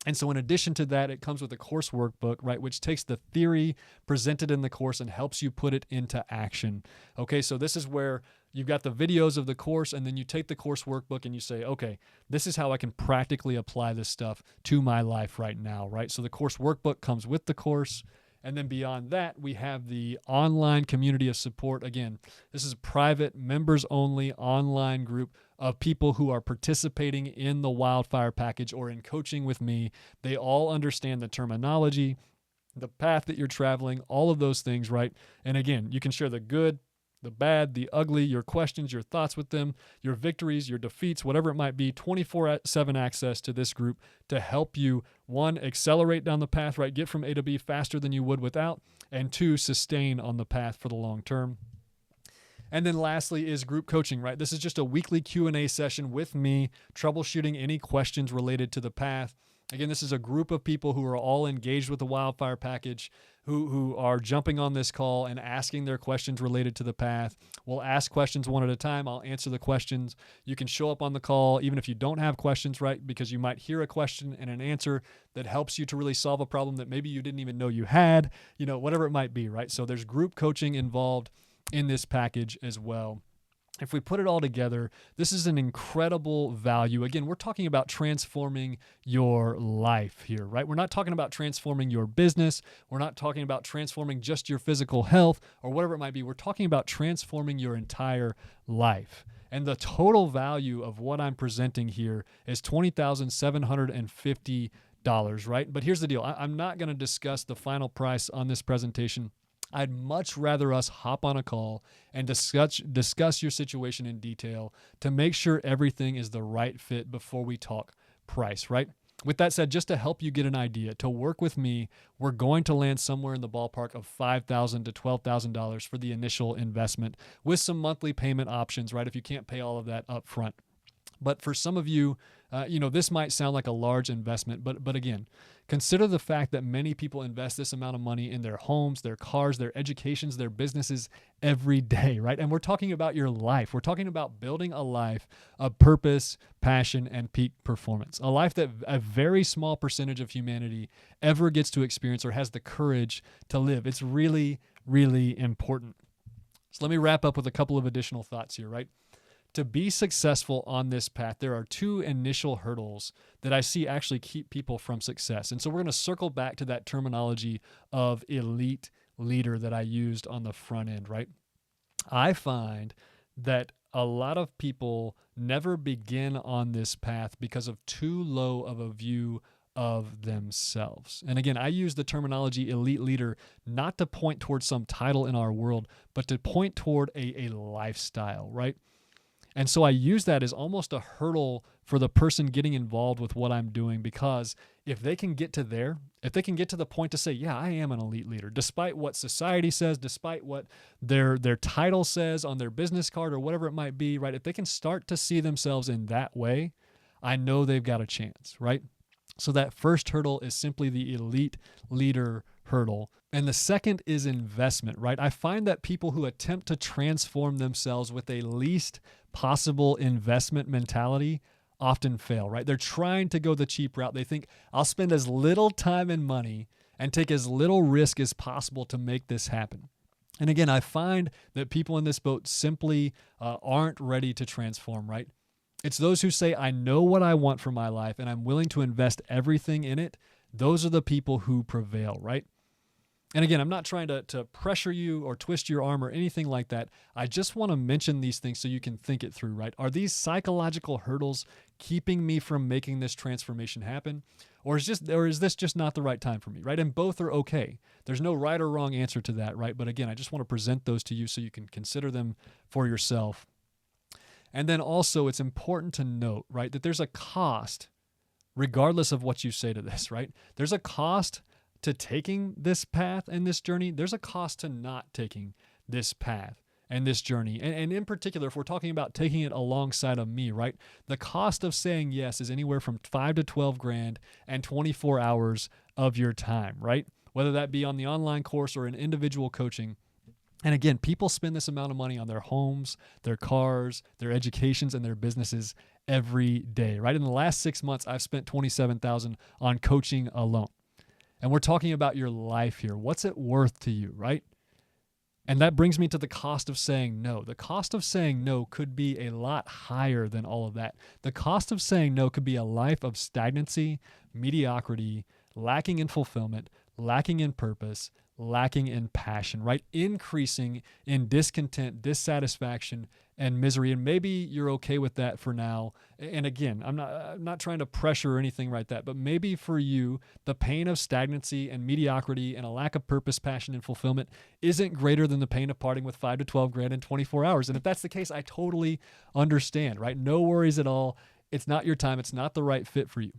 And so in addition to that, it comes with a course workbook, right, which takes the theory presented in the course and helps you put it into action. Okay, so this is where you've got the videos of the course, and then you take the course workbook and you say, okay, this is how I can practically apply this stuff to my life right now, right? So the course workbook comes with the course. And then beyond that, we have the online community of support. Again, this is a private, members-only online group of people who are participating in the Wildfire Package or in coaching with me. They all understand the terminology, the path that you're traveling, all of those things, right? And again, you can share the good, the bad, the ugly, your questions, your thoughts with them, your victories, your defeats, whatever it might be, 24/7 access to this group to help you, 1, accelerate down the path, right? Get from A to B faster than you would without, and 2, sustain on the path for the long term. And then lastly is group coaching, right? This is just a weekly Q&A session with me, troubleshooting any questions related to the path. Again, this is a group of people who are all engaged with the Wildfire Package, who are jumping on this call and asking their questions related to the path. We'll ask questions one at a time. I'll answer the questions. You can show up on the call even if you don't have questions, right? Because you might hear a question and an answer that helps you to really solve a problem that maybe you didn't even know you had, you know, whatever it might be, right? So there's group coaching involved in this package as well. If we put it all together, this is an incredible value. Again, we're talking about transforming your life here, right? We're not talking about transforming your business. We're not talking about transforming just your physical health or whatever it might be. We're talking about transforming your entire life. And the total value of what I'm presenting here is $20,750, right? But here's the deal. I'm not going to discuss the final price on this presentation. I'd much rather us hop on a call and discuss your situation in detail to make sure everything is the right fit before we talk price, right? With that said, just to help you get an idea, to work with me, we're going to land somewhere in the ballpark of $5,000 to $12,000 for the initial investment with some monthly payment options, right? If you can't pay all of that up front. But for some of you, this might sound like a large investment, but again, consider the fact that many people invest this amount of money in their homes, their cars, their educations, their businesses every day, right? And we're talking about your life. We're talking about building a life of purpose, passion, and peak performance, a life that a very small percentage of humanity ever gets to experience or has the courage to live. It's really, really important. So let me wrap up with a couple of additional thoughts here, right? To be successful on this path, there are 2 initial hurdles that I see actually keep people from success. And so we're going to circle back to that terminology of elite leader that I used on the front end, right? I find that a lot of people never begin on this path because of too low of a view of themselves. And again, I use the terminology elite leader not to point towards some title in our world, but to point toward a lifestyle, right? And so I use that as almost a hurdle for the person getting involved with what I'm doing, because if they can get to there, if they can get to the point to say, yeah, I am an elite leader, despite what society says, despite what their title says on their business card or whatever it might be, right? If they can start to see themselves in that way, I know they've got a chance, right? So that first hurdle is simply the elite leader hurdle. And the second is investment, right? I find that people who attempt to transform themselves with a least possible investment mentality often fail, right? They're trying to go the cheap route. They think, I'll spend as little time and money and take as little risk as possible to make this happen. And again, I find that people in this boat simply aren't ready to transform, right? It's those who say, I know what I want for my life and I'm willing to invest everything in it. Those are the people who prevail, right? And again, I'm not trying to pressure you or twist your arm or anything like that. I just want to mention these things so you can think it through, right? Are these psychological hurdles keeping me from making this transformation happen? Or is this just not the right time for me, right? And both are okay. There's no right or wrong answer to that, right? But again, I just want to present those to you so you can consider them for yourself. And then also, it's important to note, right, that there's a cost regardless of what you say to this, right? There's a cost to taking this path and this journey. There's a cost to not taking this path and this journey. And in particular, if we're talking about taking it alongside of me, right? The cost of saying yes is anywhere from 5 to 12 grand and 24 hours of your time, right? Whether that be on the online course or in individual coaching. And again, people spend this amount of money on their homes, their cars, their educations, and their businesses every day, right? In the last 6 months, I've spent $27,000 on coaching alone. And we're talking about your life here. What's it worth to you, right? And that brings me to the cost of saying no. The cost of saying no could be a lot higher than all of that. The cost of saying no could be a life of stagnancy, mediocrity, lacking in fulfillment, lacking in purpose, lacking in passion, right? Increasing in discontent, dissatisfaction, and misery. And maybe you're okay with that for now. And again, I'm not trying to pressure or anything like that, but maybe for you, the pain of stagnancy and mediocrity and a lack of purpose, passion, and fulfillment isn't greater than the pain of parting with 5 to 12 grand in 24 hours. And if that's the case, I totally understand, right? No worries at all. It's not your time. It's not the right fit for you.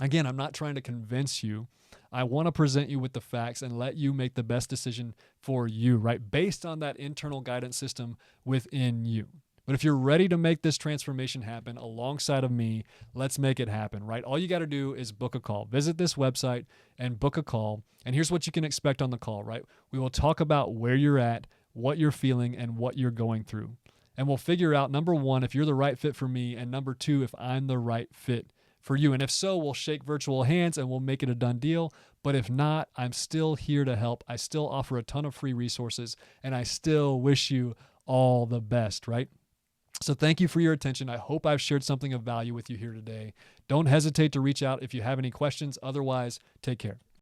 Again, I'm not trying to convince you. I want to present you with the facts and let you make the best decision for you, right? Based on that internal guidance system within you. But if you're ready to make this transformation happen alongside of me, let's make it happen, right? All you got to do is book a call. Visit this website and book a call. And here's what you can expect on the call, right? We will talk about where you're at, what you're feeling, and what you're going through. And we'll figure out, number one, if you're the right fit for me, and number two, if I'm the right fit for you. And if so, we'll shake virtual hands and we'll make it a done deal. But if not, I'm still here to help. I still offer a ton of free resources, and I still wish you all the best, right? So thank you for your attention. I hope I've shared something of value with you here today. Don't hesitate to reach out if you have any questions. Otherwise, take care.